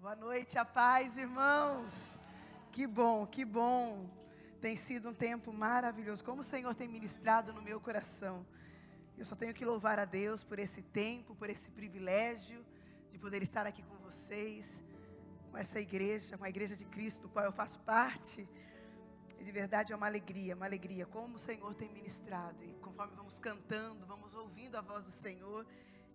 Boa noite, a paz, irmãos. Que bom, que bom. Tem sido um tempo maravilhoso. Como o Senhor tem ministrado no meu coração. Eu só tenho que louvar a Deus por esse tempo, por esse privilégio de poder estar aqui com vocês, com essa igreja, com a Igreja de Cristo, do qual eu faço parte. E de verdade é uma alegria, como o Senhor tem ministrado. E conforme vamos cantando, vamos ouvindo a voz do Senhor,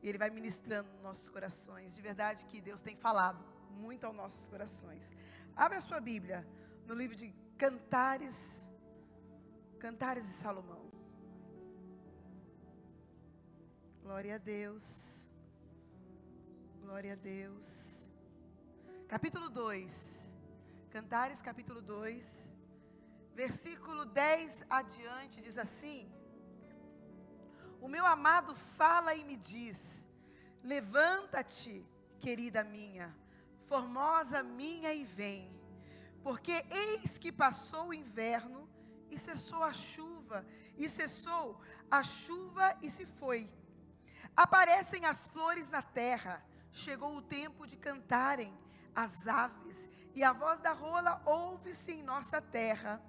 e Ele vai ministrando nos nossos corações. De verdade que Deus tem falado muito aos nossos corações. Abra a sua Bíblia no livro de Cantares de Salomão. Glória a Deus. Glória a Deus. Capítulo 2. Cantares, capítulo 2. Versículo 10 adiante diz assim: O meu amado fala e me diz: levanta-te, querida minha, formosa minha, e vem. Porque eis que passou o inverno e cessou a chuva, e se foi. Aparecem as flores na terra, chegou o tempo de cantarem as aves, e a voz da rola ouve-se em nossa terra.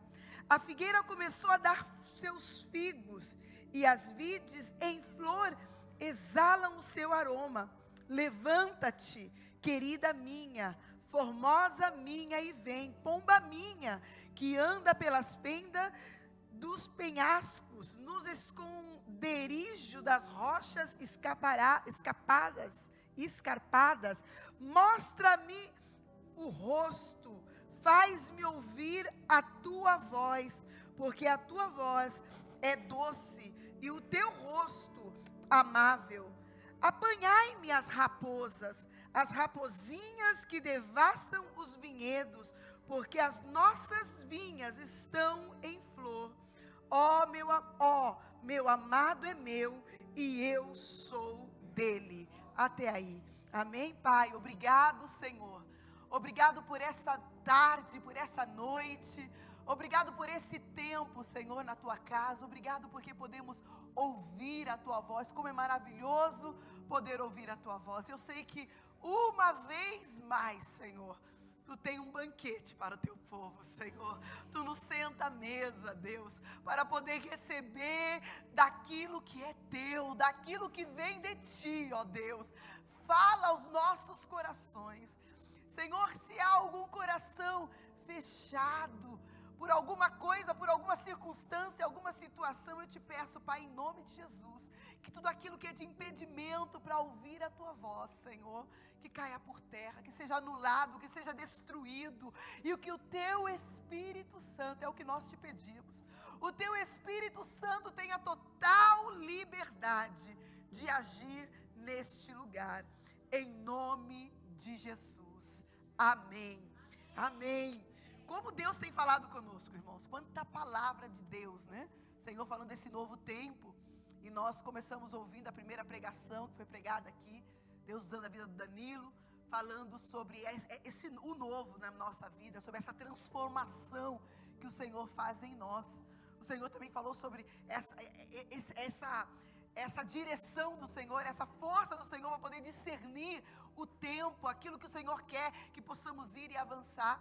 A figueira começou a dar seus figos, e as vides em flor exalam o seu aroma. Levanta-te, querida minha, formosa minha, e vem. Pomba minha, que anda pelas fendas dos penhascos, nos esconderijo das rochas escarpadas, mostra-me o rosto, faz-me ouvir a tua voz, porque a tua voz é doce e o teu rosto amável. Apanhai-me as raposas, as rapozinhas que devastam os vinhedos, porque as nossas vinhas estão em flor. Meu amado é meu e eu sou dele. Até aí. Amém, Pai? Obrigado, Senhor. Obrigado por essa tarde, por essa noite. Obrigado por esse tempo, Senhor, na tua casa. Obrigado porque podemos ouvir a tua voz. Como é maravilhoso poder ouvir a tua voz. Eu sei que uma vez mais, Senhor, tu tem um banquete para o teu povo, Senhor. Tu nos senta à mesa, Deus, para poder receber daquilo que é teu, daquilo que vem de ti, ó Deus. Fala aos nossos corações. Senhor, se há algum coração fechado por alguma coisa, por alguma circunstância, alguma situação, eu te peço, Pai, em nome de Jesus, que tudo aquilo que é de impedimento para ouvir a tua voz, Senhor, que caia por terra, que seja anulado, que seja destruído, e o que o teu Espírito Santo, é o que nós te pedimos, o teu Espírito Santo tenha total liberdade de agir neste lugar, em nome de Jesus. Amém. Amém. Como Deus tem falado conosco, irmãos. Quanta palavra de Deus, né? Senhor falando desse novo tempo. E nós começamos ouvindo a primeira pregação que foi pregada aqui. Deus usando a vida do Danilo, falando sobre o novo na nossa vida, sobre essa transformação que o Senhor faz em nós. O Senhor também falou sobre essa direção do Senhor, essa força do Senhor para poder discernir o tempo, aquilo que o Senhor quer que possamos ir e avançar.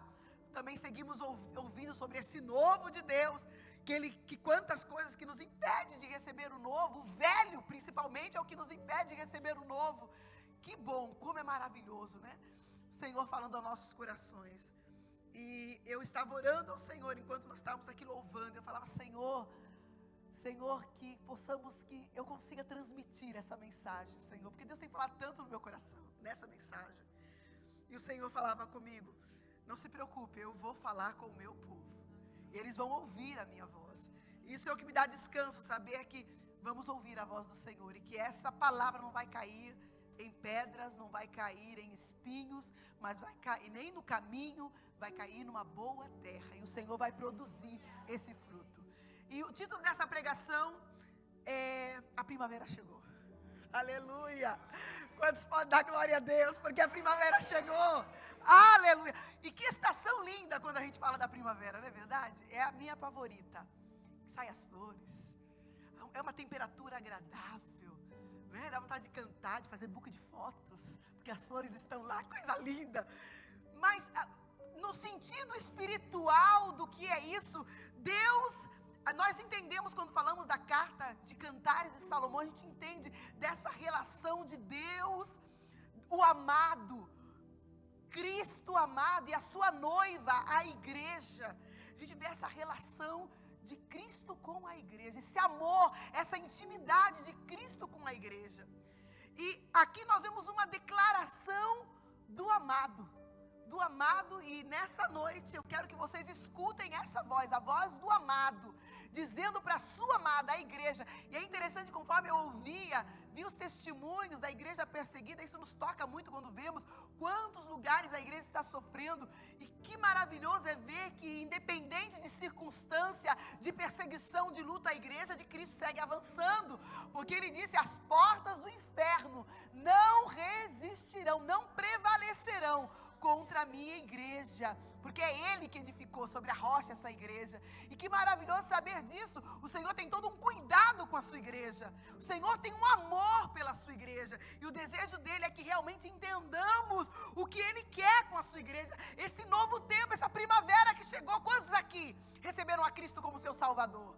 Também seguimos ouvindo sobre esse novo de Deus, que quantas coisas que nos impede de receber o novo, o velho principalmente é o que nos impede de receber o novo. Que bom, como é maravilhoso, né? O Senhor falando aos nossos corações. E eu estava orando ao Senhor enquanto nós estávamos aqui louvando. Eu falava: Senhor, que eu consiga transmitir essa mensagem, Senhor, porque Deus tem falado tanto no meu coração, nessa mensagem. E o Senhor falava comigo: não se preocupe, eu vou falar com o meu povo, e eles vão ouvir a minha voz. Isso é o que me dá descanso, saber que vamos ouvir a voz do Senhor, e que essa palavra não vai cair em pedras, não vai cair em espinhos, mas vai cair nem no caminho, vai cair numa boa terra, e o Senhor vai produzir esse fruto. E o título dessa pregação é: A Primavera Chegou. Aleluia! Quantos podem dar glória a Deus, porque a primavera chegou? Aleluia! E que estação linda quando a gente fala da primavera, não é verdade? É a minha favorita. Sai as flores, é uma temperatura agradável, né? Dá vontade de cantar, de fazer book de fotos, porque as flores estão lá, coisa linda. Mas no sentido espiritual do que é isso, Deus, nós entendemos quando falamos da carta de Cantares de Salomão, a gente entende dessa relação de Deus, o amado, Cristo amado e a sua noiva, a igreja. A gente vê essa relação de Cristo com a igreja, esse amor, essa intimidade de Cristo com a igreja. E aqui nós vemos uma declaração do amado, e nessa noite eu quero que vocês escutem essa voz, a voz do amado, dizendo para a sua amada, a igreja. E é interessante, conforme eu vi os testemunhos da igreja perseguida, isso nos toca muito quando vemos quantos lugares a igreja está sofrendo, e que maravilhoso é ver que, independente de circunstância, de perseguição, de luta, a igreja de Cristo segue avançando, porque ele disse: as portas do inferno não resistirão, não prevalecerão contra a minha igreja, porque é Ele que edificou sobre a rocha essa igreja. E que maravilhoso saber disso. O Senhor tem todo um cuidado com a sua igreja, o Senhor tem um amor pela sua igreja, e o desejo dele é que realmente entendamos o que Ele quer com a sua igreja, esse novo tempo, essa primavera que chegou. Quantos aqui receberam a Cristo como seu Salvador?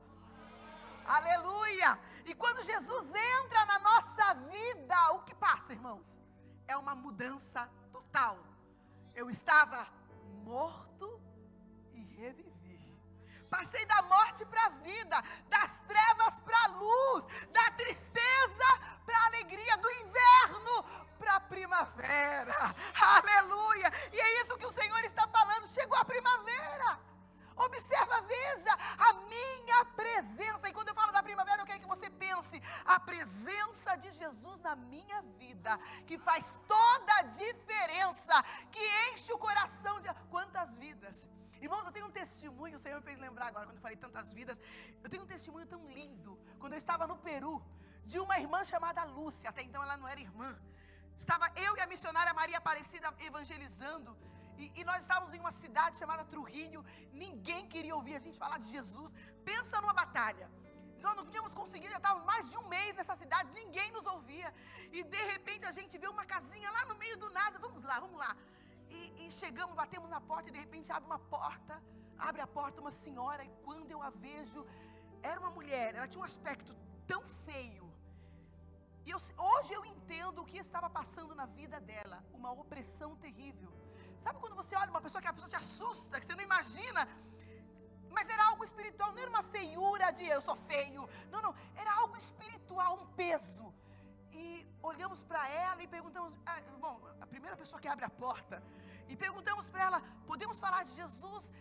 Aleluia! E quando Jesus entra na nossa vida, o que passa, irmãos? É uma mudança total. Eu estava morto e revivi. Passei da morte para a vida, das trevas para a luz, da tristeza para a alegria, do inverno para a primavera. Aleluia! E é isso que o Senhor está falando. Chegou a primavera. Observa, veja a minha presença. E quando eu falo da primavera, eu quero que você pense a presença de Jesus na minha vida, que faz toda a diferença, que enche o coração de... Quantas vidas! Irmãos, eu tenho um testemunho, o Senhor me fez lembrar agora, quando eu falei tantas vidas, eu tenho um testemunho tão lindo, quando eu estava no Peru, de uma irmã chamada Lúcia. Até então ela não era irmã. Estava eu e a missionária Maria Aparecida evangelizando. E nós estávamos em uma cidade chamada Trujillo. Ninguém queria ouvir a gente falar de Jesus. Pensa numa batalha. Nós não tínhamos conseguido, já estávamos mais de um mês nessa cidade, ninguém nos ouvia. E de repente a gente vê uma casinha lá no meio do nada. Vamos lá. E chegamos, batemos na porta, e de repente abre a porta uma senhora. E quando eu a vejo, era uma mulher, ela tinha um aspecto tão feio. E hoje eu entendo o que estava passando na vida dela, uma opressão terrível. Sabe quando você olha uma pessoa que a pessoa te assusta, que você não imagina? Mas era algo espiritual, não era uma feiura de eu sou feio. Não, era algo espiritual, um peso. E olhamos para ela e perguntamos, irmão, a primeira pessoa que abre a porta, e perguntamos para ela, podemos falar de Jesus?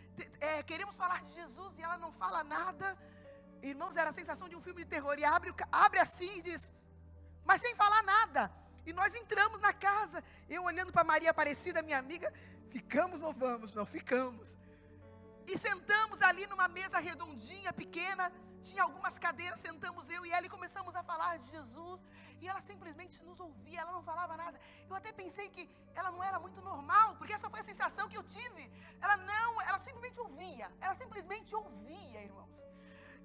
Queremos falar de Jesus, e ela não fala nada. Irmãos, era a sensação de um filme de terror, e abre assim e diz, mas sem falar nada. E nós entramos na casa, eu olhando para Maria Aparecida, minha amiga, ficamos ou vamos? Não, ficamos. E sentamos ali numa mesa redondinha, pequena, tinha algumas cadeiras, sentamos eu e ela e começamos a falar de Jesus. E ela simplesmente nos ouvia, ela não falava nada. Eu até pensei que ela não era muito normal, porque essa foi a sensação que eu tive. Ela simplesmente ouvia, irmãos.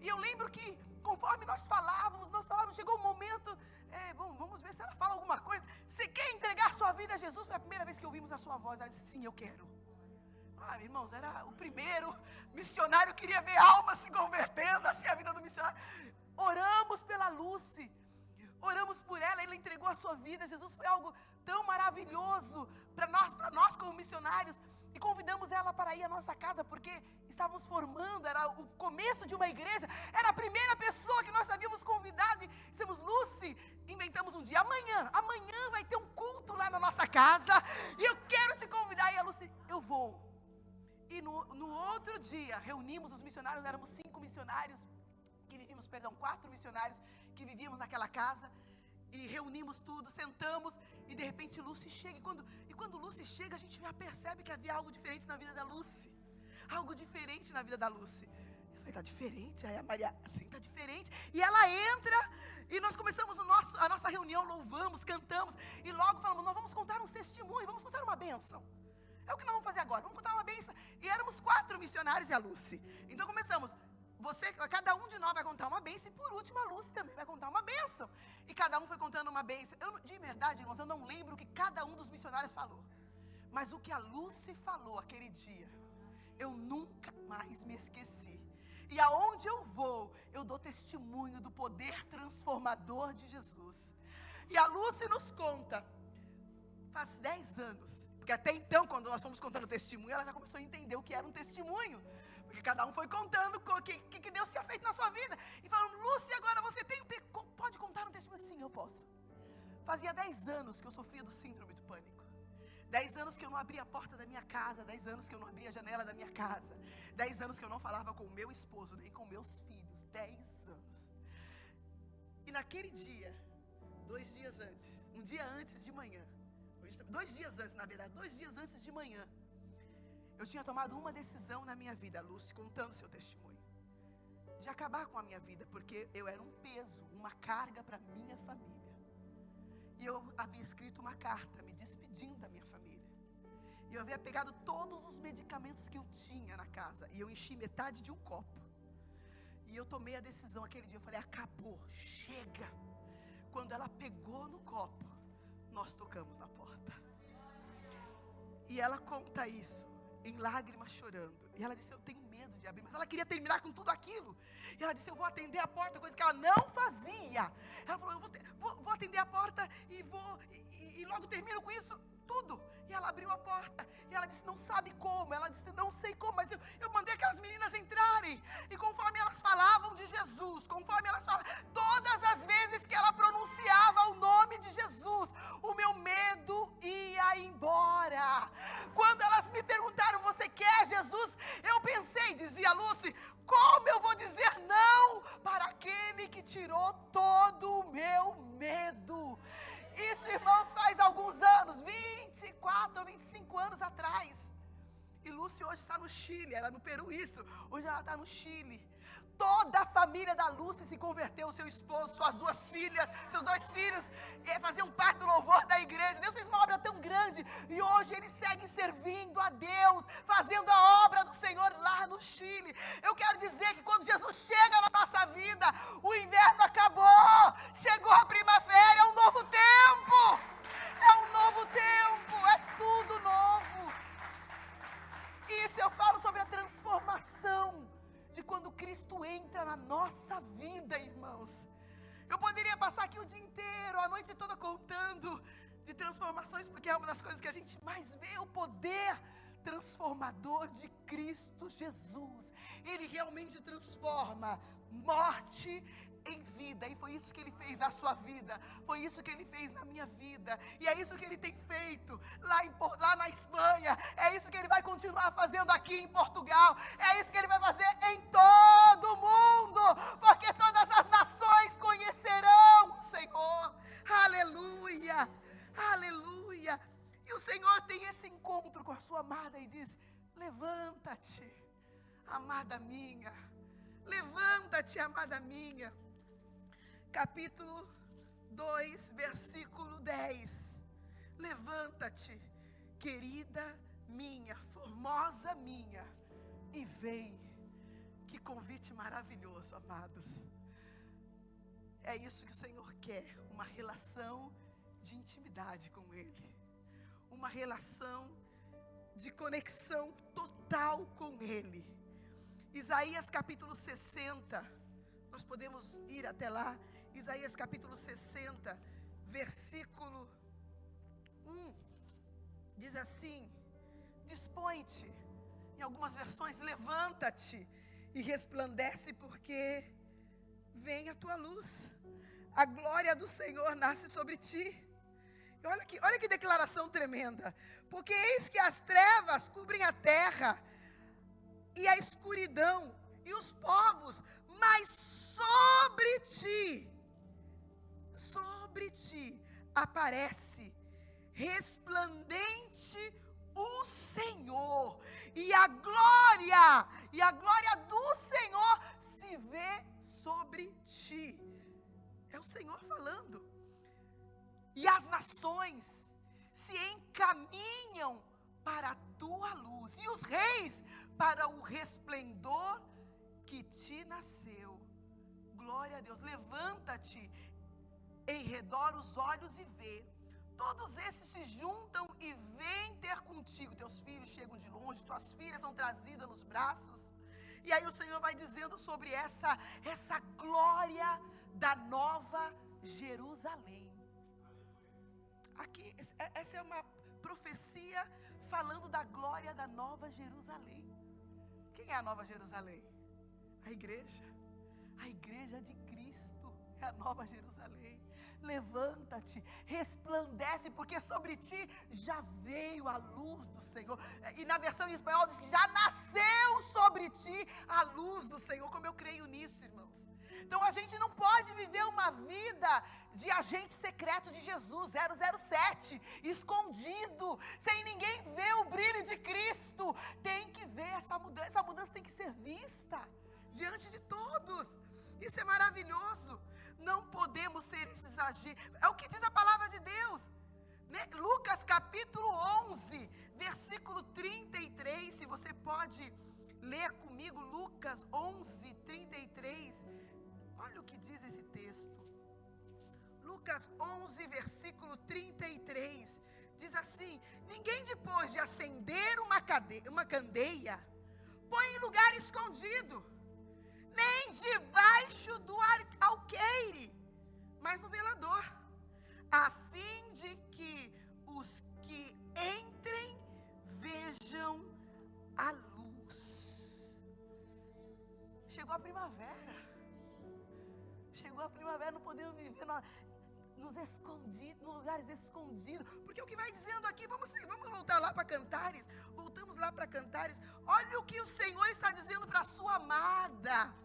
E eu lembro que, conforme nós falávamos, chegou um momento, vamos ver se ela fala alguma coisa. Você quer entregar sua vida a Jesus? Foi a primeira vez que ouvimos a sua voz. Ela disse, sim, eu quero. Irmãos, era o primeiro missionário, queria ver almas se convertendo, assim, a vida do missionário. Oramos pela Lucy, oramos por ela, ela entregou a sua vida. Jesus foi algo tão maravilhoso para nós como missionários. E convidamos ela para ir à nossa casa, porque estávamos formando, era o começo de uma igreja, era a primeira pessoa que nós havíamos convidado. E dissemos, Lucy, inventamos um dia, amanhã vai ter um culto lá na nossa casa, e eu quero te convidar. E a Lucy, eu vou. E no outro dia, reunimos os missionários, éramos 4 missionários que vivíamos naquela casa. E reunimos tudo, sentamos, e de repente Lucy chega, e quando Lucy chega, a gente já percebe que havia algo diferente na vida da Lucy. Algo diferente na vida da Lucy. Eu falei, tá diferente? Aí a Maria, assim, tá diferente. E ela entra, e nós começamos a nossa reunião, louvamos, cantamos, e logo falamos, nós vamos contar uns testemunhos, vamos contar uma bênção. É o que nós vamos fazer agora, vamos contar uma bênção. E éramos 4 missionários e a Lucy. Então começamos. Cada um de nós vai contar uma bênção, e por último a Lucy também vai contar uma bênção. E cada um foi contando uma bênção. De verdade, irmãos, eu não lembro o que cada um dos missionários falou. Mas o que a Lúcia falou aquele dia, eu nunca mais me esqueci. E aonde eu vou, eu dou testemunho do poder transformador de Jesus. E a Lúcia nos conta, faz 10 anos, porque até então, quando nós fomos contando testemunho, ela já começou a entender o que era um testemunho. Porque cada um foi contando o que Deus tinha feito na sua vida. E falando, Lúcia, agora você pode contar um testemunho? Sim, eu posso. Fazia 10 anos que eu sofria do síndrome do pânico. 10 anos que eu não abria a porta da minha casa, 10 anos que eu não abria a janela da minha casa, 10 anos que eu não falava com o meu esposo, nem com meus filhos, 10 anos. E naquele dia, 2 dias antes, um dia antes de manhã, 2 dias antes, na verdade, 2 dias antes de manhã, eu tinha tomado uma decisão na minha vida, Lúcia, contando seu testemunho, de acabar com a minha vida, porque eu era um peso, uma carga para minha família. E eu havia escrito uma carta me despedindo da minha família. E eu havia pegado todos os medicamentos que eu tinha na casa. E eu enchi metade de um copo. E eu tomei a decisão aquele dia. Eu falei, acabou, chega. Quando ela pegou no copo, nós tocamos na porta. E ela conta isso, em lágrimas, chorando. E ela disse, eu tenho medo de abrir. Mas ela queria terminar com tudo aquilo. E ela disse, eu vou atender a porta, coisa que ela não fazia. Ela falou, eu vou atender a porta e logo termino com isso tudo. E ela abriu a porta. E ela disse, não sabe como. Ela disse, não sei como, mas eu mandei aquelas meninas entrarem. E conforme elas falavam de Jesus, conforme elas falavam, todas as vezes que ela pronunciava o nome de Jesus, o meu medo ia embora. Quando elas me perguntaram, você quer Jesus? Eu pensei, dizia Lúcia, como eu vou dizer não para aquele que tirou todo o meu medo? Isso, irmãos, faz alguns anos, 24 ou 25 anos atrás. E Lúcia hoje está no Chile, era no Peru isso, hoje ela está no Chile. Toda a família da Lúcia se converteu, seu esposo, suas 2 filhas, seus 2 filhos, faziam parte do louvor da igreja. Deus fez uma obra tão grande, e hoje eles seguem servindo a Deus, fazendo a obra do Senhor lá no Chile. Eu quero dizer que quando Jesus chega na nossa vida, o inverno acabou, chegou a primavera, é um novo tempo, é tudo novo. Isso eu falo sobre a transformação de quando Cristo entra na nossa vida, irmãos. Eu poderia passar aqui o dia inteiro, a noite toda contando de transformações, porque é uma das coisas que a gente mais vê, o poder transformador de Cristo Jesus. Ele realmente transforma morte em vida, e foi isso que Ele fez na sua vida, foi isso que Ele fez na minha vida, e é isso que Ele tem feito lá na Espanha, é isso que Ele vai continuar fazendo aqui em Portugal, é isso que Ele vai fazer em todo o mundo, porque todas as nações conhecerão o Senhor. Aleluia, aleluia. E o Senhor tem esse encontro com a sua amada e diz, levanta-te, amada minha, levanta-te, amada minha. Capítulo 2, versículo 10. Levanta-te, querida minha, formosa minha, e vem. Que convite maravilhoso, amados. É isso que o Senhor quer, uma relação de intimidade com Ele, uma relação de conexão total com Ele. Isaías capítulo 60, nós podemos ir até lá. Isaías capítulo 60, versículo 1, diz assim, dispõe-te, em algumas versões, levanta-te e resplandece, porque vem a tua luz, a glória do Senhor nasce sobre ti. E olha que declaração tremenda, porque eis que as trevas cobrem a terra, e a escuridão, e os povos, mas sobre ti aparece resplandente o Senhor, e a glória do Senhor se vê sobre ti. É o Senhor falando. E as nações se encaminham para a tua luz, e os reis para o resplendor que te nasceu. Glória a Deus. Levanta-te, em redor os olhos e vê. todos esses se juntam e vêm ter contigo. Teus filhos chegam de longe, tuas filhas são trazidas nos braços. E aí o Senhor vai dizendo sobre essa glória da nova Jerusalém. Aqui, essa é uma profecia falando da glória da nova Jerusalém. Quem é a nova Jerusalém? A igreja de Cristo é a nova Jerusalém. Levanta-te, resplandece, porque sobre ti já veio a luz do Senhor. E na versão em espanhol diz que já nasceu sobre ti a luz do Senhor. Como eu creio nisso, irmãos. Então a gente não pode viver uma vida de agente secreto de Jesus, 007, escondido, sem ninguém ver o brilho de Cristo. Tem que ver essa mudança tem que ser vista diante de todos. Isso é maravilhoso. Não podemos ser esses agentes. É o que diz a palavra de Deus, né? Lucas capítulo 11, versículo 33. Se você pode ler comigo, Lucas 11, 33. Olha o que diz esse texto. Lucas 11, versículo 33. Diz assim: ninguém depois de acender uma candeia põe em lugar escondido, nem debaixo do alqueire, mas no velador, a fim de que os que entrem vejam a luz. Chegou a primavera, não podemos viver nos escondidos, nos lugares escondidos, porque o que vai dizendo aqui, vamos voltar lá para Cantares, voltamos lá para Cantares, olha o que o Senhor está dizendo para a sua amada: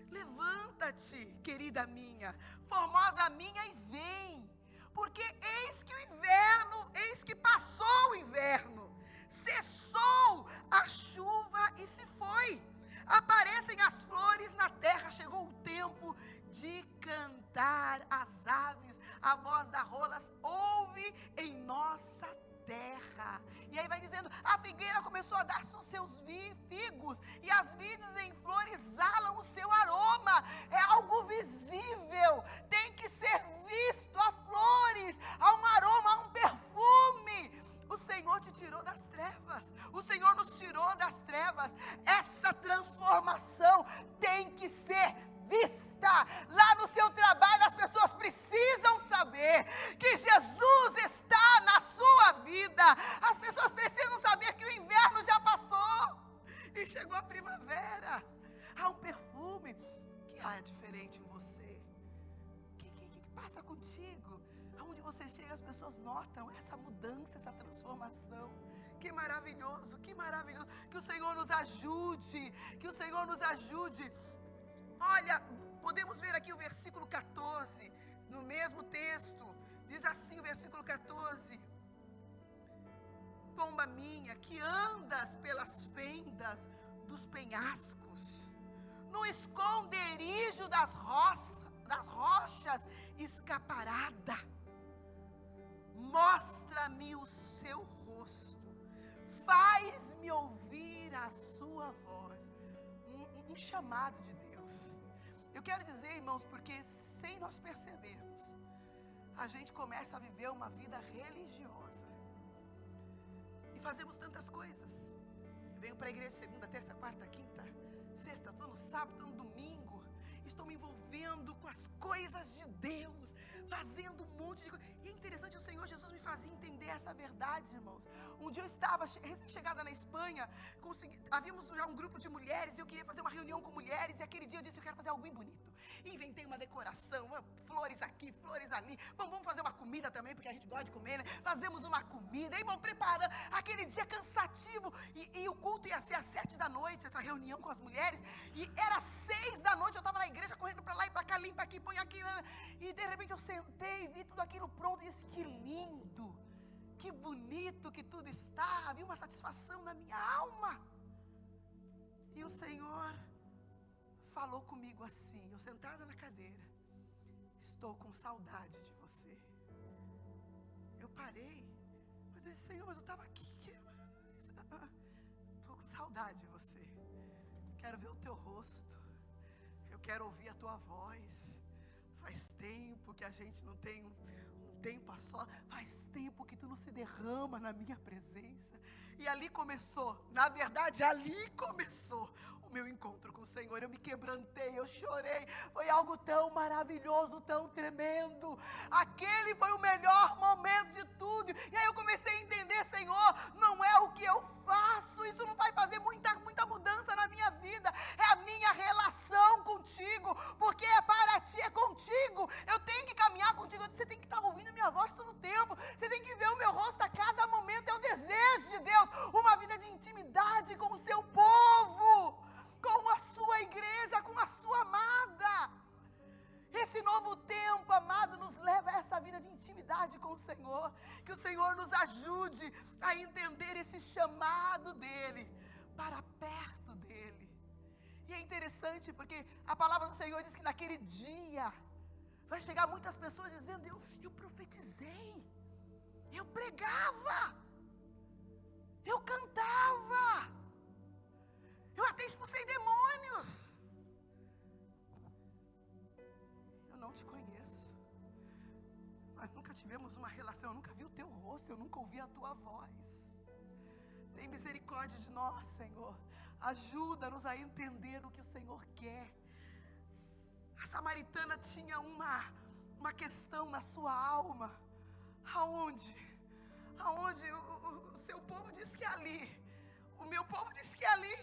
levanta-te, querida minha, formosa minha, e vem, porque eis que passou o inverno, cessou a chuva e se foi, aparecem as flores na terra, chegou o tempo de cantar as aves, a voz das rolas ouve em nossa terra. E aí vai dizendo, a figueira começou a dar os seus figos, e as vides em flor exalam o seu aroma. É algo visível, tem que ser visto. Há flores, há um aroma, há um perfume. O Senhor te tirou das trevas, o Senhor nos tirou das trevas. Essa transformação tem que ser vista. Lá no seu trabalho as pessoas precisam saber que Jesus está na sua vida. As pessoas precisam saber que o inverno já passou e chegou a primavera. Há um perfume que há diferente em você. Que passa contigo? Aonde você chega, as pessoas notam essa mudança, essa transformação. Que maravilhoso, que maravilhoso. Que o Senhor nos ajude, que o Senhor nos ajude. Olha, podemos ver aqui o versículo 14, no mesmo texto, diz assim o versículo 14: pomba minha, que andas pelas fendas dos penhascos, no esconderijo das rochas escaparada, mostra-me o seu rosto, faz-me ouvir a sua voz. Um chamado de Deus. Eu quero dizer, irmãos, porque sem nós percebermos, a gente começa a viver uma vida religiosa. E fazemos tantas coisas. Venho para a igreja segunda, terça, quarta, quinta, sexta, estou no sábado, estou no domingo. Estou me envolvendo com as coisas de Deus, fazendo um monte de coisa. E é interessante, o Senhor Jesus me fazia entender essa verdade, irmãos. Um dia eu estava recém-chegada na Espanha, havíamos já um grupo de mulheres, e eu queria fazer uma reunião com mulheres, e aquele dia eu disse, eu quero fazer algo bem bonito. Inventei uma decoração, flores aqui, flores ali. Bom, vamos fazer uma comida também, porque a gente gosta de comer, né? Fazemos uma comida, e vamos preparando. Aquele dia cansativo, e o culto ia ser às 7 da noite, essa reunião com as mulheres, e era 6 da noite, eu estava na igreja correndo para lá e para cá, limpa aqui, põe aqui, e de repente eu sentei, vi tudo aquilo pronto e disse, que lindo, que bonito que tudo está. Havia uma satisfação na minha alma, e o Senhor falou comigo assim, eu sentada na cadeira: estou com saudade de você. Eu parei, mas eu disse, Senhor, mas eu estava aqui, estou com saudade de você, quero ver o teu rosto, eu quero ouvir a tua voz. Faz tempo que a gente não tem um tempo a só, faz tempo que tu não se derrama na minha presença. E ali começou, na verdade, ali começou o meu encontro com o Senhor. Eu me quebrantei, eu chorei, foi algo tão maravilhoso, tão tremendo. Aquele foi o melhor momento de tudo. E aí eu comecei a entender, Senhor, não é o que eu faço, isso não vai fazer muita mudança na minha vida, é a minha relação contigo, porque é para ti, é contigo. Eu tenho que caminhar contigo, você tem que estar ouvindo minha voz todo o tempo, você tem que ver o meu rosto a cada momento. É o desejo de Deus, uma vida de intimidade com o seu povo, com a sua igreja, com a sua amada. Esse novo tempo, amado, nos leva a essa vida de intimidade com o Senhor. Que o Senhor nos ajude a entender esse chamado dEle, para perto dEle. E é interessante porque a palavra do Senhor diz que naquele dia vai chegar muitas pessoas dizendo: eu profetizei, eu pregava, eu cantava, eu até expulsei demônios. Eu não te conheço, nós nunca tivemos uma relação, eu nunca vi o teu rosto, eu nunca ouvi a tua voz. Tem misericórdia de nós, Senhor. Ajuda-nos a entender o que o Senhor quer. A samaritana tinha uma questão na sua alma. Aonde o seu povo diz que é ali, o meu povo diz que é ali,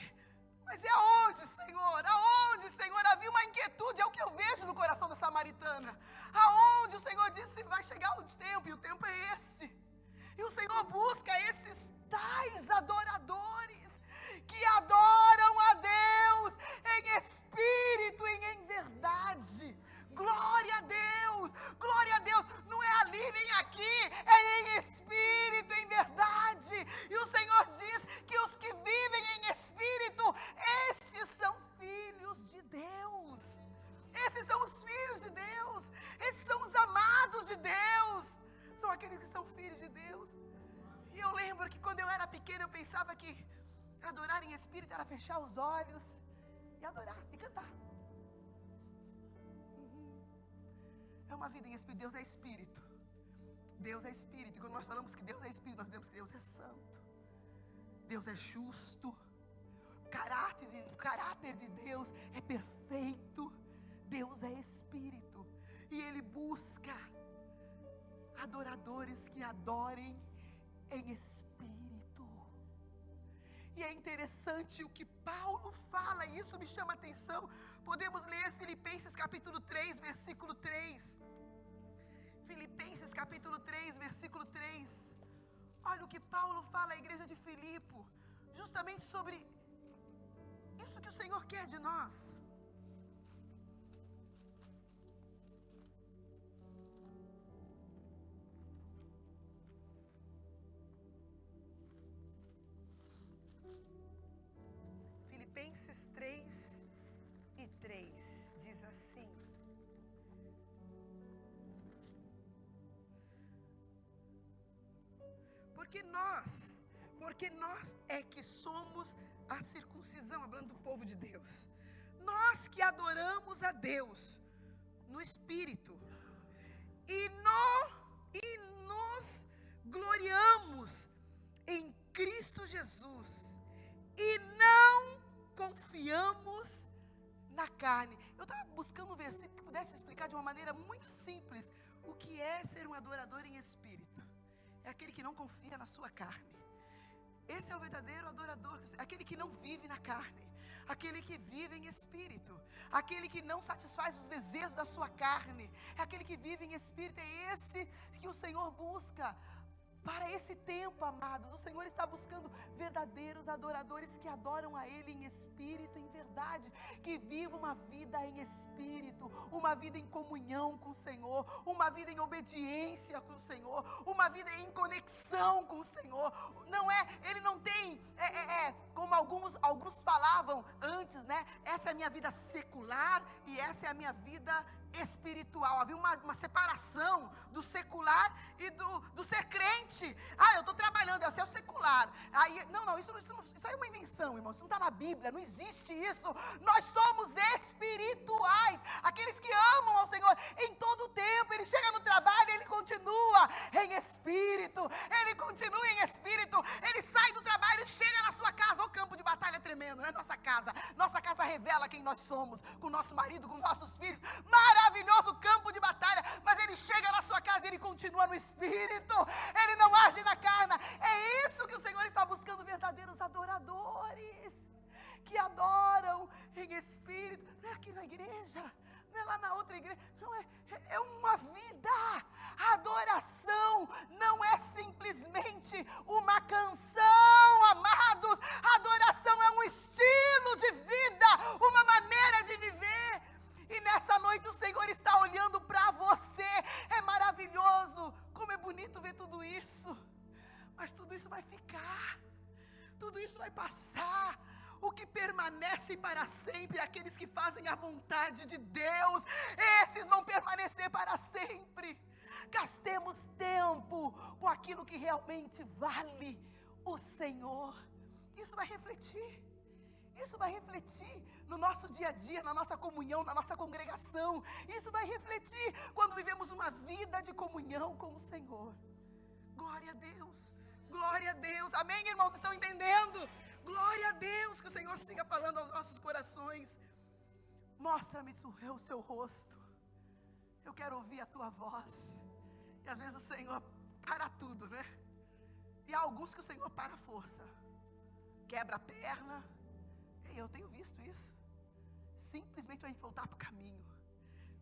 mas é aonde, Senhor? Aonde, Senhor? Havia uma inquietude, é o que eu vejo no coração da samaritana. Aonde o Senhor disse vai chegar o tempo, e o tempo é este. E o Senhor busca esses tais adoradores que adoram a Deus em espírito e em verdade. Glória a Deus, glória a Deus. Não é ali nem aqui, é em espírito, em verdade. E o Senhor diz que os que vivem em espírito, estes são filhos de Deus. Esses são os filhos de Deus. Esses são os amados de Deus. São aqueles que são filhos de Deus. E eu lembro que quando eu era pequena, eu pensava que adorar em espírito era fechar os olhos e adorar e cantar. É uma vida em espírito. Deus é espírito. Deus é espírito. E quando nós falamos que Deus é espírito, nós dizemos que Deus é santo. Deus é justo. O caráter de Deus é perfeito. Deus é espírito. E Ele busca adoradores que adorem em espírito. E é interessante o que Paulo fala, e isso me chama a atenção. Podemos ler Filipenses capítulo 3, versículo 3. Filipenses capítulo 3, versículo 3. Olha o que Paulo fala à igreja de Filipe, justamente sobre isso que o Senhor quer de nós. Filipenses 3 e 3 diz assim: porque nós é que somos a circuncisão, falando do povo de Deus, nós que adoramos a Deus no Espírito e nos gloriamos em Cristo Jesus e não confiamos na carne. Eu estava buscando um versículo que pudesse explicar de uma maneira muito simples o que é ser um adorador em espírito. É aquele que não confia na sua carne. Esse é o verdadeiro adorador, aquele que não vive na carne, aquele que vive em espírito, aquele que não satisfaz os desejos da sua carne, é aquele que vive em espírito. É esse que o Senhor busca. Para esse tempo, amados, o Senhor está buscando verdadeiros adoradores que adoram a Ele em espírito e em verdade, que vivam uma vida em espírito, uma vida em comunhão com o Senhor, uma vida em obediência com o Senhor, uma vida em conexão com o Senhor. Não é, Ele não tem, como alguns falavam antes, né? Essa é a minha vida secular e essa é a minha vida espiritual. Havia uma separação do secular e do ser crente. Eu estou trabalhando, esse é o secular. Aí, não, isso aí é uma invenção, irmão. Isso não está na Bíblia, não existe isso. Nós somos espirituais. Aqueles que amam ao Senhor em todo o tempo. Ele chega no trabalho, ele continua em espírito. Ele continua em espírito. Ele sai do trabalho e chega na sua casa. Olha o campo de batalha tremendo, né? Nossa casa. Nossa casa revela quem nós somos. Com o nosso marido, com nossos filhos. Maravilhoso campo de batalha, mas ele chega na sua casa e ele continua no espírito, ele não age na carne. É isso que o Senhor está buscando, verdadeiros adoradores, que adoram em espírito. Não é aqui na igreja, não é lá na outra igreja, não é uma vida. A adoração não é simplesmente uma canção, amados. A adoração é um estilo de vida, uma maneira de viver. E nessa noite o Senhor está olhando para você. É maravilhoso, como é bonito ver tudo isso. Mas tudo isso vai ficar, tudo isso vai passar. O que permanece para sempre é aqueles que fazem a vontade de Deus. Esses vão permanecer para sempre. Gastemos tempo com aquilo que realmente vale o Senhor. Isso vai refletir. Isso vai refletir no nosso dia a dia, na nossa comunhão, na nossa congregação. Isso vai refletir quando vivemos uma vida de comunhão com o Senhor. Glória a Deus, glória a Deus. Amém, irmãos? Estão entendendo? Glória a Deus, que o Senhor siga falando aos nossos corações. Mostra-me o seu rosto. Eu quero ouvir a tua voz. E às vezes o Senhor para tudo, né? E há alguns que o Senhor para a força. Quebra a perna. Eu tenho visto isso. Simplesmente para a gente voltar para o caminho.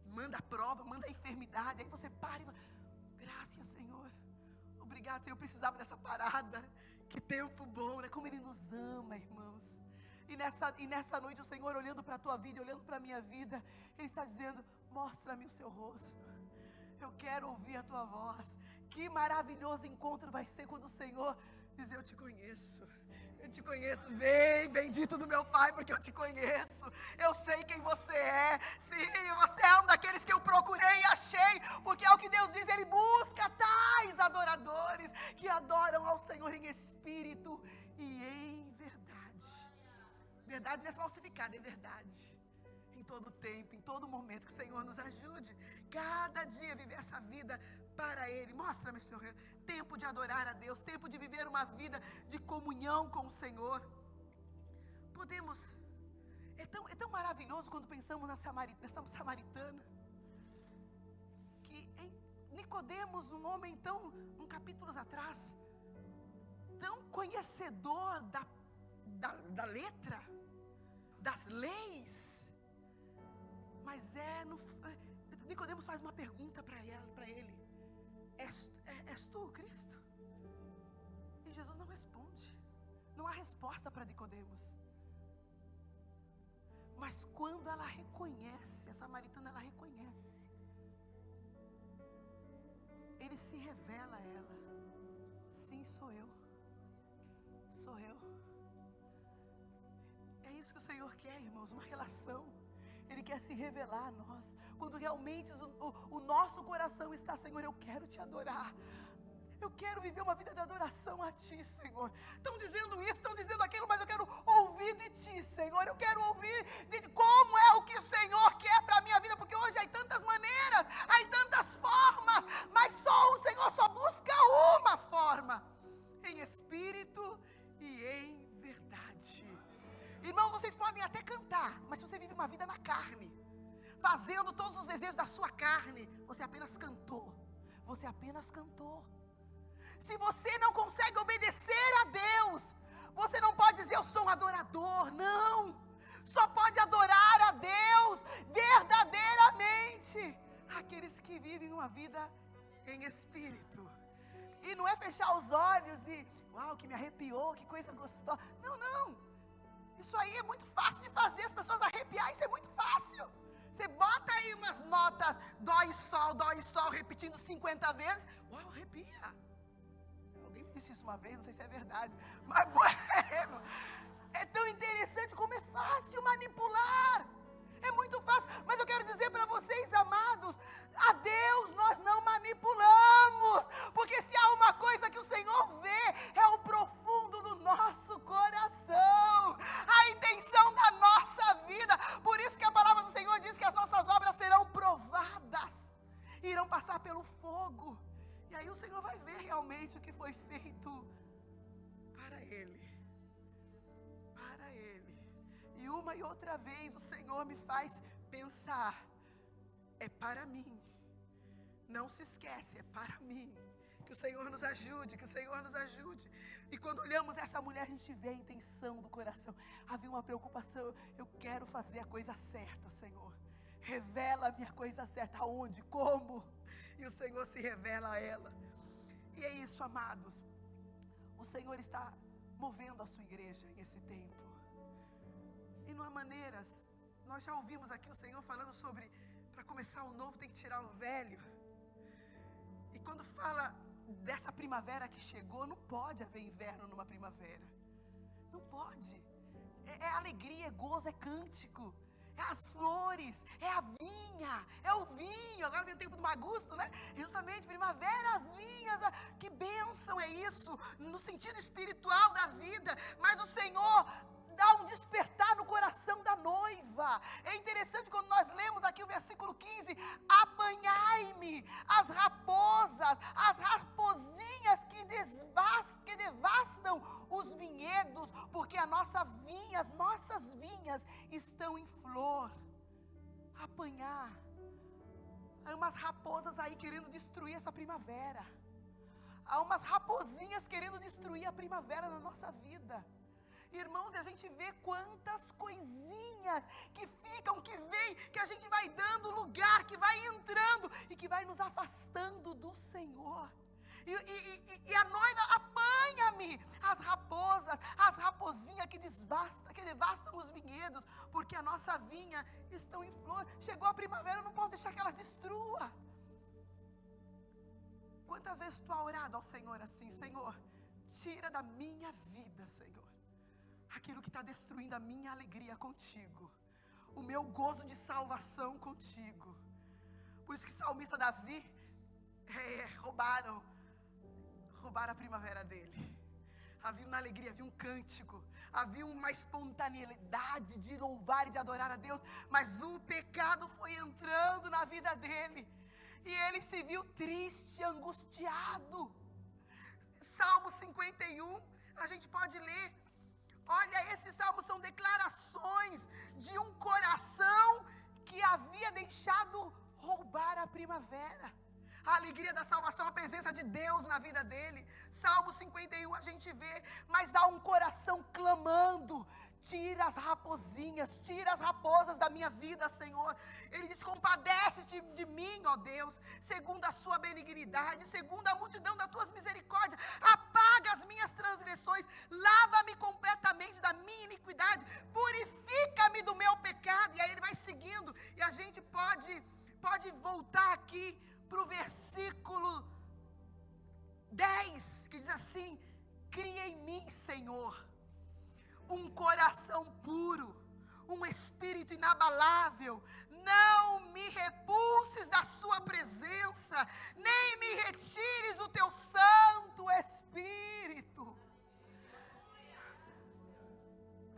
Manda a prova, manda a enfermidade. Aí você para e fala: graças, Senhor. Obrigado, Senhor. Eu precisava dessa parada. Que tempo bom, né? Como Ele nos ama, irmãos. E nessa noite o Senhor, olhando para a tua vida, olhando para a minha vida, Ele está dizendo: mostra-me o seu rosto. Eu quero ouvir a tua voz. Que maravilhoso encontro vai ser quando o Senhor dizer: eu te conheço. Eu te conheço, vem, bendito do meu Pai, porque eu te conheço. Eu sei quem você é. Sim, você é um daqueles que eu procurei e achei, porque é o que Deus diz, Ele busca tais adoradores que adoram ao Senhor em espírito e em verdade. Verdade não é falsificada, é verdade. Em todo tempo, em todo momento, que o Senhor nos ajude. Cada dia viver essa vida para Ele. Mostra-me, Senhor, tempo de adorar a Deus, tempo de viver uma vida de comunhão com o Senhor. Podemos, é tão maravilhoso quando pensamos nessa samaritana, que em Nicodemos, um homem capítulos atrás, tão conhecedor da letra, das leis, mas Nicodemos faz uma pergunta para ele: és tu o Cristo? E Jesus não responde. Não há resposta para Nicodemos. Mas quando ela reconhece, a samaritana, ela reconhece, Ele se revela a ela: sim, sou eu. Sou eu. É isso que o Senhor quer, irmãos, uma relação. Ele quer se revelar a nós. Quando realmente o nosso coração está: Senhor, eu quero te adorar. Eu quero viver uma vida de adoração a Ti, Senhor. Estão dizendo isso, estão dizendo aquilo, mas eu quero ouvir de Ti, Senhor. Eu quero ouvir de como é o que o Senhor quer para a minha vida. Porque hoje há tantas maneiras, há tantas formas, mas só o Senhor só busca uma forma: em espírito e em verdade. Irmão, vocês podem até cantar, mas se você vive uma vida na carne, fazendo todos os desejos da sua carne, você apenas cantou. Você apenas cantou. Se você não consegue obedecer a Deus, você não pode dizer: eu sou um adorador. Não. Só pode adorar a Deus verdadeiramente aqueles que vivem uma vida em espírito. E não é fechar os olhos e: uau, que me arrepiou, que coisa gostosa. Não. Isso aí é muito fácil de fazer, as pessoas arrepiar, isso é muito fácil. Você bota aí umas notas, dó e sol, repetindo 50 vezes. Uau, arrepia. Alguém me disse isso uma vez, não sei se é verdade. Mas, bueno, é tão uma e outra vez o Senhor me faz pensar: é para mim. Não se esquece, é para mim. Que o Senhor nos ajude, que o Senhor nos ajude. E quando olhamos essa mulher, a gente vê a intenção do coração. Havia uma preocupação: eu quero fazer a coisa certa, Senhor. Revela-me a coisa certa. Aonde? Como? E o Senhor se revela a ela. E é isso, amados. O Senhor está movendo a sua igreja nesse tempo. E não há maneiras. Nós já ouvimos aqui o Senhor falando sobre: para começar o novo tem que tirar o velho. E quando fala dessa primavera que chegou, não pode haver inverno numa primavera. Não pode. É alegria, é gozo, é cântico. É as flores, é a vinha, é o vinho. Agora vem o tempo do magusto, né? Justamente, primavera, as vinhas. Que bênção é isso, no sentido espiritual da vida. Mas o Senhor dá um despertar no coração da noiva. É interessante quando nós lemos aqui o versículo 15: apanhai-me as raposas, as rapozinhas que devastam os vinhedos, porque as nossas vinhas estão em flor. Apanhar. Há umas raposas aí querendo destruir essa primavera. Há umas rapozinhas querendo destruir a primavera na nossa vida. Irmãos, e a gente vê quantas coisinhas que ficam, que vem, que a gente vai dando lugar, que vai entrando e que vai nos afastando do Senhor. E a noiva: apanha-me as raposas, as rapozinhas que devastam os vinhedos, porque a nossa vinha estão em flor. Chegou a primavera, eu não posso deixar que elas destruam. Quantas vezes tu has orado ao Senhor assim: Senhor, tira da minha vida, Senhor, aquilo que está destruindo a minha alegria contigo, o meu gozo de salvação contigo. Por isso que o salmista Davi, roubaram a primavera dele. Havia uma alegria, havia um cântico, havia uma espontaneidade de louvar e de adorar a Deus, mas o pecado foi entrando na vida dele, e ele se viu triste, angustiado. Salmo 51, a gente pode ler. Olha, esses salmos são declarações de um coração que havia deixado roubar a primavera. A alegria da salvação, a presença de Deus na vida dele. Salmo 51 a gente vê, mas há um coração clamando: tira as rapozinhas, tira as raposas da minha vida, Senhor. Ele diz: compadece-te de mim, ó Deus, segundo a sua benignidade, segundo a multidão das tuas misericórdias. Apaga as minhas transgressões, lava-me completamente da minha iniquidade, purifica-me do meu pecado. E aí ele vai seguindo, e a gente pode voltar aqui para o versículo 10, que diz assim: cria em mim, Senhor, um coração puro, um espírito inabalável. Não me repulses da sua presença, nem me retires o teu Santo Espírito.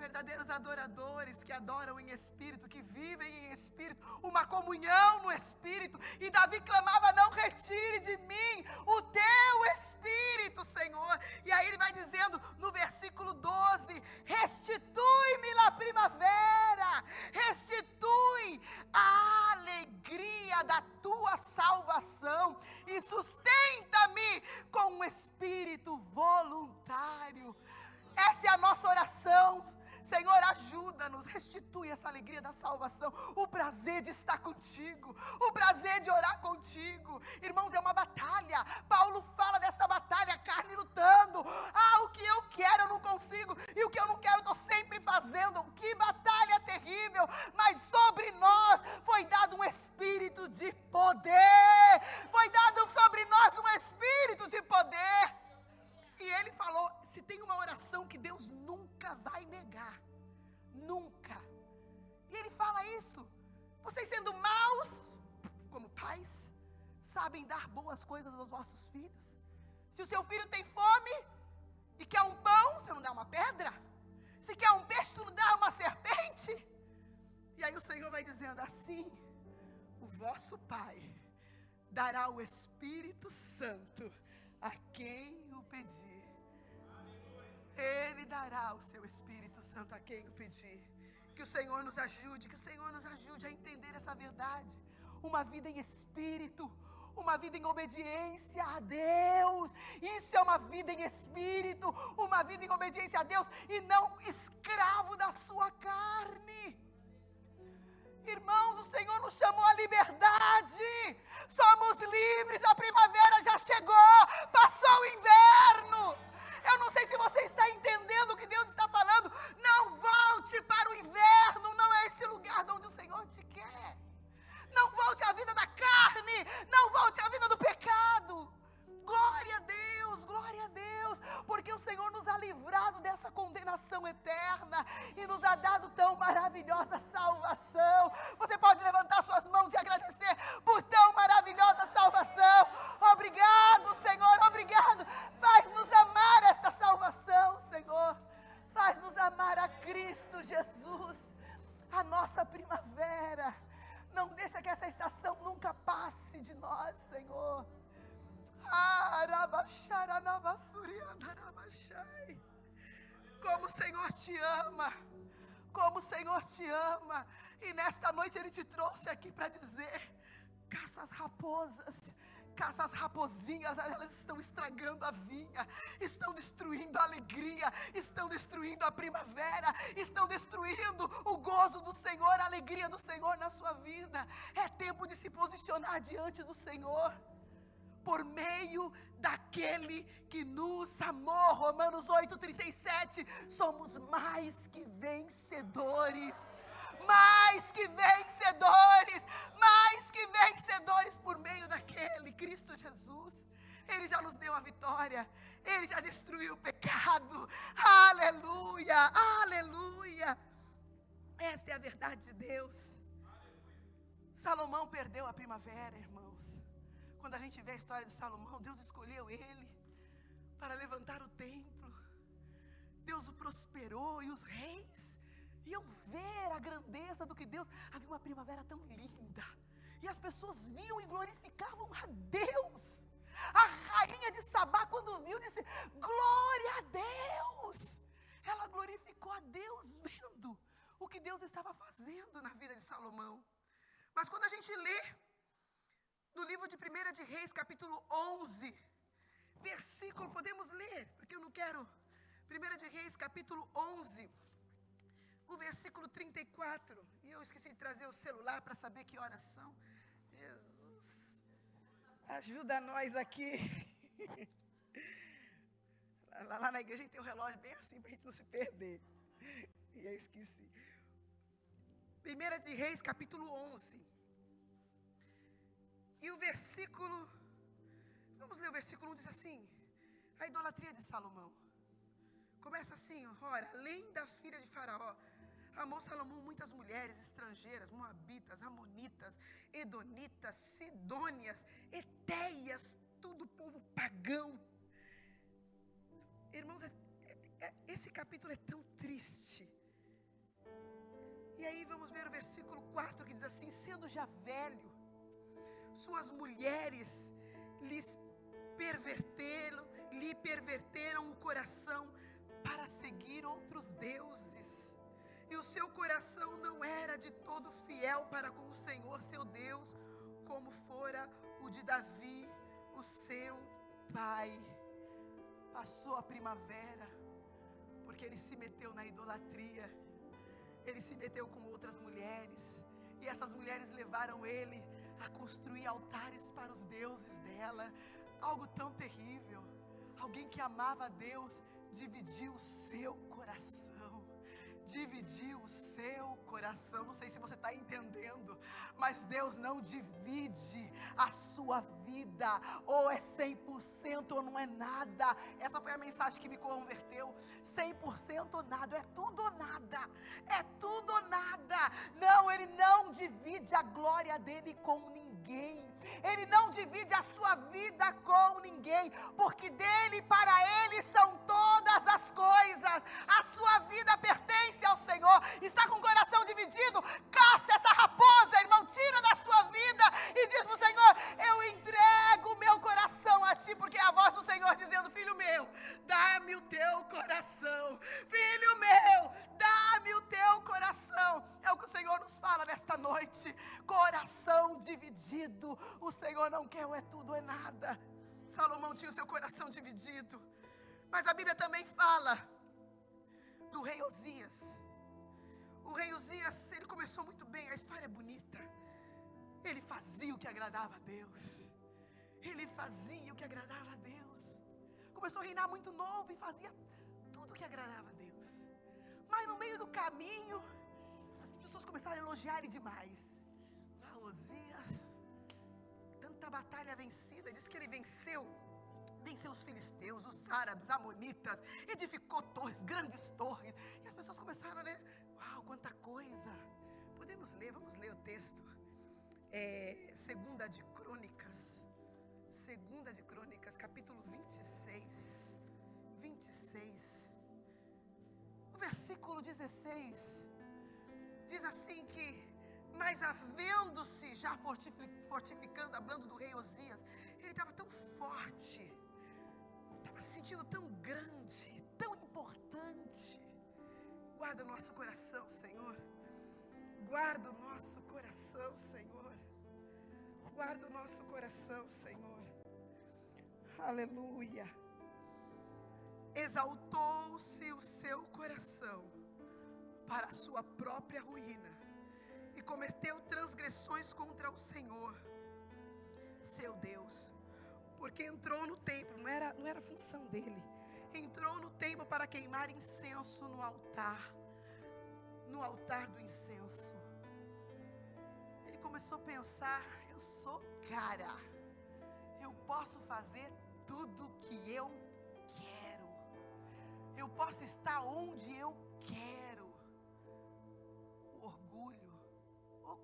Verdadeiros adoradores que adoram em espírito, que vivem em espírito, uma comunhão no espírito. E Davi clamava: não retire de mim o teu espírito, Senhor. E aí ele vai dizendo no versículo 12: restitui-me na primavera, restitui a alegria da tua salvação e sustenta-me com um espírito voluntário. Essa é a nossa oração. Senhor, ajuda-nos, restitui essa alegria da salvação, o prazer de estar contigo, o prazer de orar contigo. Irmãos, é uma batalha. Paulo fala dessa batalha, a carne lutando. O que eu quero eu não consigo, e o que eu não quero eu estou sempre fazendo. Que batalha terrível. Mas sobre nós foi dado um espírito de poder, foi dado sobre nós um espírito de poder. E ele falou: se tem uma oração que Deus nunca vai negar, nunca. E ele fala isso: vocês sendo maus como pais, sabem dar boas coisas aos vossos filhos. Se o seu filho tem fome e quer um pão, você não dá uma pedra? Se quer um peixe, tu não dá uma serpente? E aí o Senhor vai dizendo: assim, o vosso Pai dará o Espírito Santo a quem o pedir. Ele dará o seu Espírito Santo a quem o pedir. Que o Senhor nos ajude, que o Senhor nos ajude a entender essa verdade. Uma vida em espírito, uma vida em obediência a Deus. Isso é uma vida em espírito, uma vida em obediência a Deus e não escravo da sua carne. Irmãos, o Senhor nos chamou à liberdade. Somos livres, a primavera já chegou, passou o inverno. Eu não sei se você está entendendo o que Deus está falando. Não volte para o inverno, não é esse lugar onde o Senhor te quer. Não volte à vida da carne, não volte à vida do pecado. Glória a Deus, porque o Senhor nos ha livrado dessa condenação eterna e nos ha dado tão maravilhosa salvação. Você pode levantar suas mãos e agradecer por tão maravilhosa salvação. Obrigado, Senhor, obrigado. Faz-nos amar esta salvação, Senhor. Faz-nos amar a Cristo Jesus, a nossa primavera. Não deixa que essa estação nunca passe de nós, Senhor. Como o Senhor te ama, como o Senhor te ama. E nesta noite Ele te trouxe aqui para dizer: caça as raposas, caça as raposinhas, elas estão estragando a vinha, estão destruindo a alegria, estão destruindo a primavera, estão destruindo o gozo do Senhor, a alegria do Senhor na sua vida. É tempo de se posicionar diante do Senhor, por meio daquele que nos amou. Romanos 8:37, somos mais que vencedores. Mais que vencedores, mais que vencedores por meio daquele, Cristo Jesus. Ele já nos deu a vitória, Ele já destruiu o pecado. Aleluia, aleluia. Esta é a verdade de Deus. Salomão perdeu a primavera, irmãos. Quando a gente vê a história de Salomão, Deus escolheu ele para levantar o templo. Deus o prosperou e os reis iam ver a grandeza do que Deus. Havia uma primavera tão linda e as pessoas viam e glorificavam a Deus. A rainha de Sabá, quando viu, disse: glória a Deus. Ela glorificou a Deus vendo o que Deus estava fazendo na vida de Salomão. Mas quando a gente lê no livro de 1 de Reis, capítulo 11, versículo, podemos ler, porque eu não quero. 1 de Reis, capítulo 11, o versículo 34. E eu esqueci de trazer o celular para saber que horas são. Jesus, ajuda nós aqui. Lá na igreja a gente tem um relógio bem assim, para a gente não se perder. E eu esqueci. 1 de Reis, capítulo 11. E o versículo, vamos ler o versículo 1, diz assim: a idolatria de Salomão. Começa assim: ora, além da filha de Faraó, amou Salomão muitas mulheres estrangeiras, moabitas, amonitas, edonitas, sidônias, etéias, tudo povo pagão. Irmãos, esse capítulo é tão triste. E aí vamos ver o versículo 4, que diz assim: sendo já velho, suas mulheres lhe perverteram o coração para seguir outros deuses. E o seu coração não era de todo fiel para com o Senhor seu Deus, como fora o de Davi, o seu pai. Passou a primavera, porque ele se meteu na idolatria. Ele se meteu com outras mulheres, e essas mulheres levaram ele a construir altares para os deuses dela. Algo tão terrível. Alguém que amava a Deus dividiu o seu coração. Dividiu o seu coração. Não sei se você está entendendo, mas Deus não divide a sua vida. Ou é 100% ou não é nada. Essa foi a mensagem que me converteu. 100% ou nada, é tudo ou nada. É tudo ou nada. Não, Ele não divide a glória dele com ninguém. Ele não divide a sua vida com ninguém, porque dele e para ele são todas as coisas. A sua vida pertence ao Senhor. Está com o coração dividido? Caça essa raposa, irmão, tira da sua vida e diz para o Senhor: eu entrego o meu coração a ti, porque é a voz do Senhor dizendo: filho meu, dá-me o teu coração. Filho meu, dá-me o teu coração. novo. O Senhor não quer ou é tudo ou é nada. Salomão tinha o seu coração dividido. Mas a Bíblia também fala do rei Uzias. O rei Uzias, ele começou muito bem, a história é bonita. Ele fazia o que agradava a Deus. Ele fazia o que agradava a Deus. Começou a reinar muito novo e fazia tudo o que agradava a Deus. Mas no meio do caminho, as pessoas começaram a elogiar ele demais. Uzias, tanta batalha vencida, diz que ele venceu os filisteus, os árabes, amonitas, edificou torres, grandes torres, e as pessoas começaram a ler, uau, quanta coisa. Podemos ler, vamos ler o texto, Segunda de Crônicas, capítulo 26, o versículo 16, diz assim que, mas havendo-se já fortificando, hablando do rei Uzias, ele estava tão forte, estava se sentindo tão grande, tão importante. Guarda o nosso coração, Senhor. Guarda o nosso coração, Senhor. Guarda o nosso coração, Senhor. Aleluia. Exaltou-se o seu coração para a sua própria ruína e cometeu transgressões contra o Senhor, seu Deus, porque entrou no templo, não era função dele, entrou no templo para queimar incenso no altar do incenso. Ele começou a pensar, eu sou cara, eu posso fazer tudo o que eu quero, eu posso estar onde eu quero. O orgulho,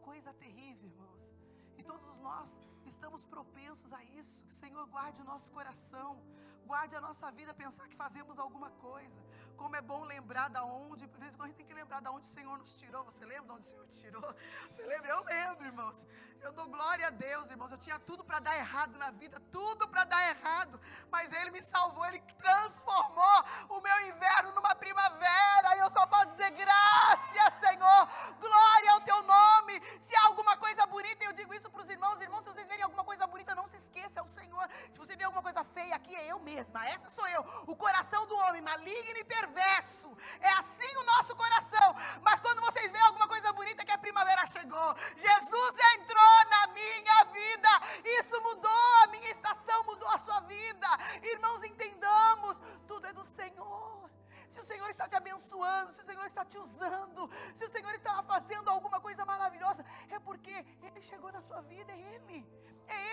coisa terrível, irmãos, e todos nós estamos propensos a isso. O Senhor guarde o nosso coração, guarde a nossa vida, pensar que fazemos alguma coisa. Como é bom lembrar da onde, por vezes a gente tem que lembrar da onde o Senhor nos tirou. Você lembra de onde o Senhor tirou? Você lembra? Eu lembro, irmãos. Eu dou glória a Deus, irmãos. Eu tinha tudo para dar errado na vida, tudo para dar errado, mas Ele me salvou, Ele transformou o meu inverno numa primavera, e eu só posso dizer graças, Senhor, glória ao Teu nome. Se há alguma coisa bonita, eu digo isso para os irmãos, se vocês verem alguma coisa bonita, não se esqueça, é o Senhor. Se você ver alguma coisa feia aqui, é eu mesma, essa sou eu. O coração do homem maligno e perverso, é assim o nosso coração. Mas quando vocês veem alguma coisa bonita, que a primavera chegou, Jesus entrou na minha vida, isso mudou a minha estação, mudou a sua vida. Irmãos, entendamos, tudo é do Senhor. Se o Senhor está te abençoando, se o Senhor está te usando, se o Senhor está fazendo alguma coisa maravilhosa, é porque Ele chegou na sua vida, é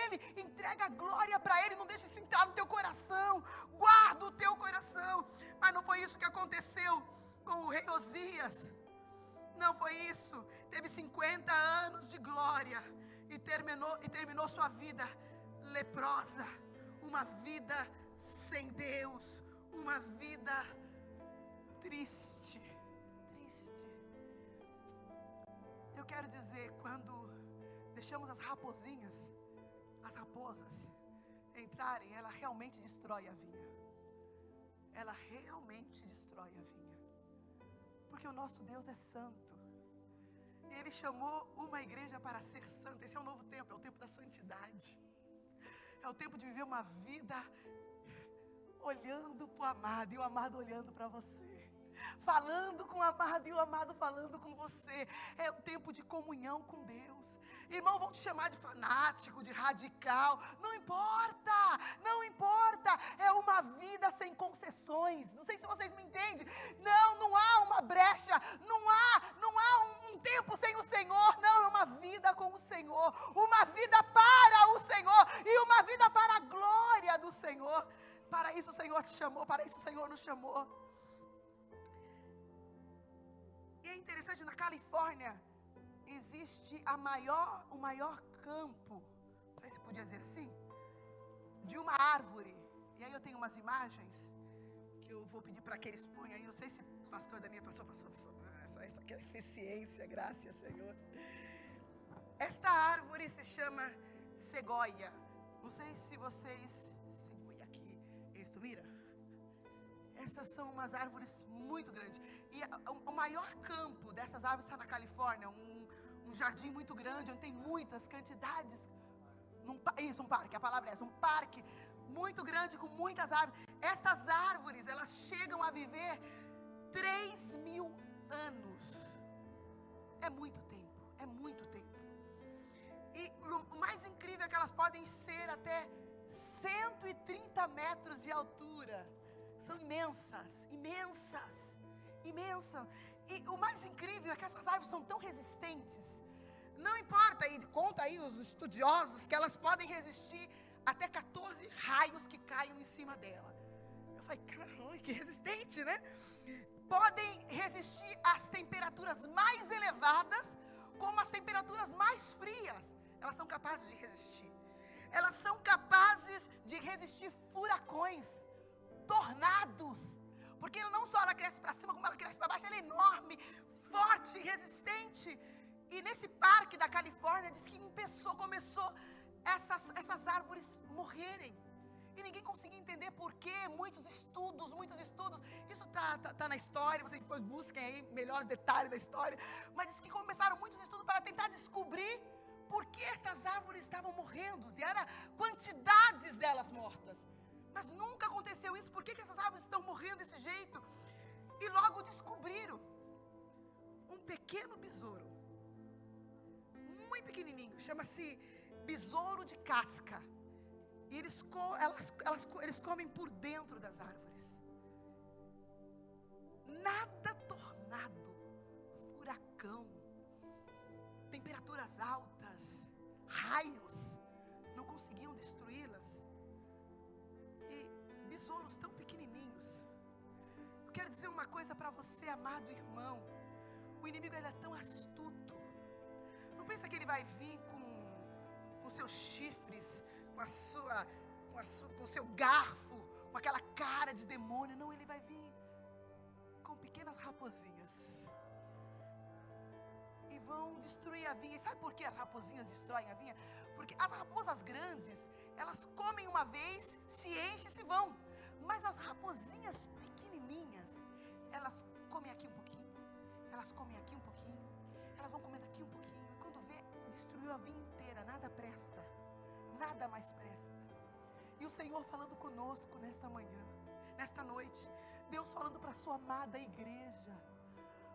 Ele, entrega a glória para Ele, não deixe isso entrar no teu coração, guarda o teu coração. Mas não foi isso que aconteceu com o rei Uzias, não foi isso. Teve 50 anos de glória e terminou sua vida leprosa, uma vida sem Deus, uma vida triste. Eu quero dizer, quando deixamos as raposas entrarem, ela realmente destrói a vinha. Ela realmente destrói a vinha. Porque o nosso Deus é santo. E Ele chamou uma igreja para ser santa. Esse é o novo tempo, é o tempo da santidade. É o tempo de viver uma vida olhando para o amado e o amado olhando para você. Falando com o amado e o amado falando com você. É um tempo de comunhão com Deus. Irmão, vão te chamar de fanático, de radical. Não importa, não importa. É uma vida sem concessões. Não sei se vocês me entendem. Não há uma brecha. Não há um tempo sem o Senhor. Não, é uma vida com o Senhor. Uma vida para o Senhor. E uma vida para a glória do Senhor. Para isso o Senhor te chamou. Para isso o Senhor nos chamou. E é interessante, na Califórnia existe o maior campo, não sei se podia dizer assim, de uma árvore. E aí eu tenho umas imagens que eu vou pedir para que eles ponham aí. Não sei se o pastor Daniel, pastor, essa aqui é eficiência, graças Senhor. Esta árvore se chama cegonha. Não sei se vocês, cegonha aqui, isso, mira. Essas são umas árvores muito grandes. E o maior campo dessas árvores está na Califórnia. Um jardim muito grande, onde tem muitas quantidades Isso, um parque, a palavra é essa, um parque muito grande com muitas árvores. Estas árvores, elas chegam a viver 3.000 anos. É muito tempo, é muito tempo. E o mais incrível é que elas podem ser até 130 metros de altura. São imensas, imensas, imensas. E o mais incrível é que essas árvores são tão resistentes. Não importa, e conta aí os estudiosos, que elas podem resistir até 14 raios que caiam em cima dela. Eu falei, caramba, que resistente, né? Podem resistir às temperaturas mais elevadas, como as temperaturas mais frias. Elas são capazes de resistir. Elas são capazes de resistir furacões, tornados. Porque não só ela cresce para cima, como ela cresce para baixo. Ela é enorme, forte, resistente. E nesse parque da Califórnia, diz que começou essas árvores morrerem. E ninguém conseguia entender por quê. Muitos estudos. Isso está na história, vocês depois busquem aí melhores detalhes da história. Mas diz que começaram muitos estudos para tentar descobrir por que essas árvores estavam morrendo. E era quantidades delas mortas. Mas nunca aconteceu isso. Por que essas árvores estão morrendo desse jeito? E logo descobriram um pequeno besouro, muito pequenininho, chama-se besouro de casca. E eles comem por dentro das árvores. Nada tornado, furacão, temperaturas altas, raios, não conseguiam destruí-las. E besouros tão pequenininhos. Eu quero dizer uma coisa para você, amado irmão. O inimigo, ele é tão astuto. Não pensa que ele vai vir com seus chifres, com o seu garfo, com aquela cara de demônio. Não, ele vai vir com pequenas raposinhas. E vão destruir a vinha. E sabe por que as raposinhas destroem a vinha? Porque as raposas grandes, elas comem uma vez, se enchem e se vão. Mas as raposinhas pequenininhas, elas comem aqui um pouquinho, elas comem aqui um pouquinho, elas vão comendo aqui um pouquinho. E quando vê, destruiu a vinha inteira. Nada presta, nada mais presta. E o Senhor falando conosco nesta manhã, nesta noite, Deus falando para a sua amada igreja: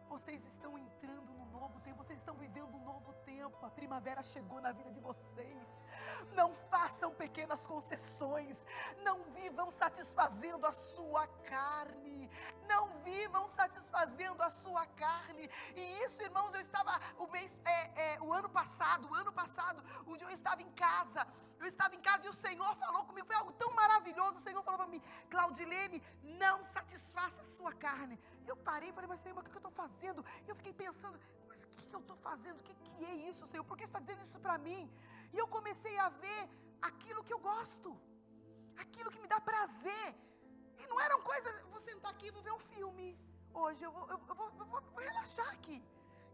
vocês estão entrando no novo tempo, vocês estão vivendo um novo tempo. A primavera chegou na vida de vocês. Não façam pequenas concessões. Não vivam satisfazendo a sua carne. Não vivam satisfazendo a sua carne. E isso, irmãos, eu estava o ano passado, um dia eu estava em casa. E o Senhor falou comigo, foi algo tão maravilhoso. O Senhor falou para mim: Claudilene, não satisfaça a sua carne. Eu parei e falei: mas Senhor, mas o que eu estou fazendo? Eu fiquei pensando: mas o que eu estou fazendo? O que é isso, Senhor? Por que você está dizendo isso para mim? E eu comecei a ver aquilo que eu gosto, aquilo que me dá prazer. E não eram coisas: vou sentar aqui e vou ver um filme. Hoje eu vou relaxar aqui.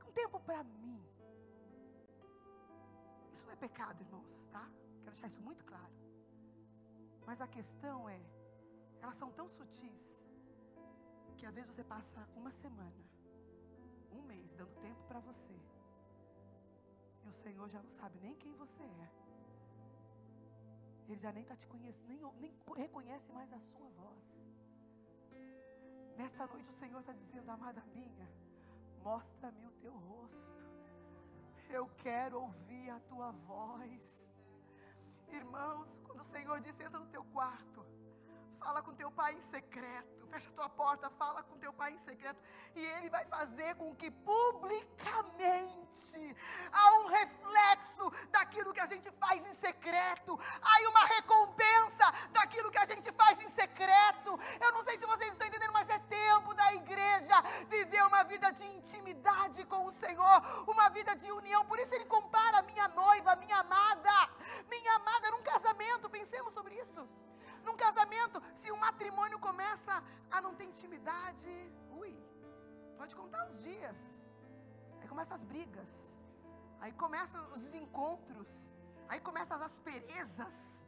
Um tempo para mim. Isso não é pecado, irmãos, tá? Quero deixar isso muito claro. Mas a questão é, elas são tão sutis, que às vezes você passa uma semana, um mês, dando tempo para você, e o Senhor já não sabe nem quem você é. Ele já nem está te conhecendo, nem reconhece mais a sua voz. Nesta noite o Senhor está dizendo: amada minha, mostra-me o teu rosto. Eu quero ouvir a tua voz. Irmãos, quando o Senhor diz: entra no teu quarto, fala com teu pai em secreto, fecha a tua porta, fala com teu pai em secreto, e Ele vai fazer com que publicamente há um reflexo daquilo que a gente faz em secreto, há uma recompensa daquilo que a gente faz em secreto. Eu não sei se vocês estão entendendo, mas é tempo da igreja viver uma vida de intimidade com o Senhor, uma vida de união. Por isso Ele compara a minha noiva, a minha amada num casamento. Pensemos sobre isso. Num casamento, se um matrimônio começa a não ter intimidade, pode contar os dias. Aí começam as brigas, aí começam os desencontros, aí começam as asperezas.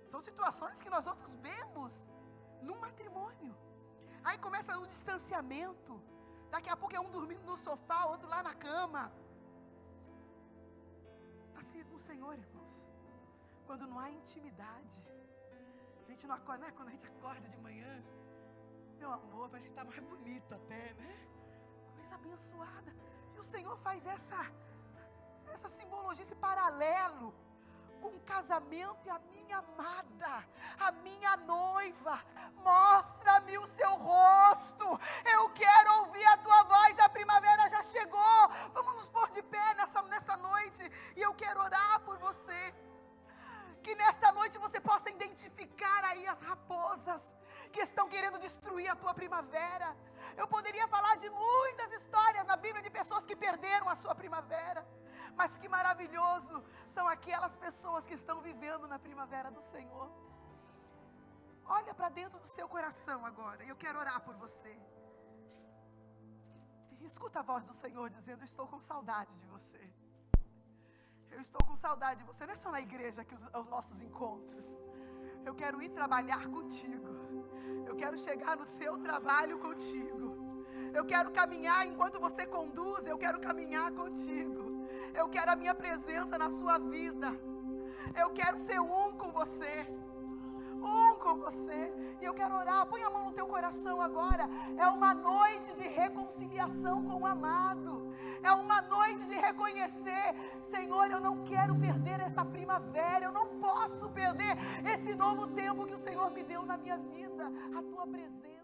São situações que nós outros vemos num matrimônio. Aí começa o distanciamento. Daqui a pouco é um dormindo no sofá, outro lá na cama. Assim é com o Senhor, irmãos. Quando não há intimidade, a gente não acorda, né? Quando a gente acorda de manhã, meu amor, parece que está mais bonito até, né? Coisa abençoada. E o Senhor faz essa simbologia, esse paralelo com o casamento e a minha amada, a minha noiva. Mostra-me o seu rosto, eu quero ouvir a tua voz, a primavera já chegou. Vamos nos pôr de pé nessa noite, e eu quero orar por você. Que nesta noite você possa identificar aí as raposas que estão querendo destruir a tua primavera. Eu poderia falar de muitas histórias na Bíblia de pessoas que perderam a sua primavera. Mas que maravilhoso são aquelas pessoas que estão vivendo na primavera do Senhor. Olha para dentro do seu coração agora. Eu quero orar por você. E escuta a voz do Senhor dizendo: eu estou com saudade de você. Eu estou com saudade de você. Não é só na igreja que os nossos encontros. Eu quero ir trabalhar contigo. Eu quero chegar no seu trabalho contigo. Eu quero caminhar enquanto você conduz. Eu quero caminhar contigo. Eu quero a minha presença na sua vida. Eu quero ser um com você. Um com você. E eu quero orar. Põe a mão no teu coração agora. É uma noite de reconciliação com o amado. É uma noite de reconhecer: Senhor, eu não quero perder essa primavera. Eu não posso perder esse novo tempo que o Senhor me deu na minha vida. A tua presença.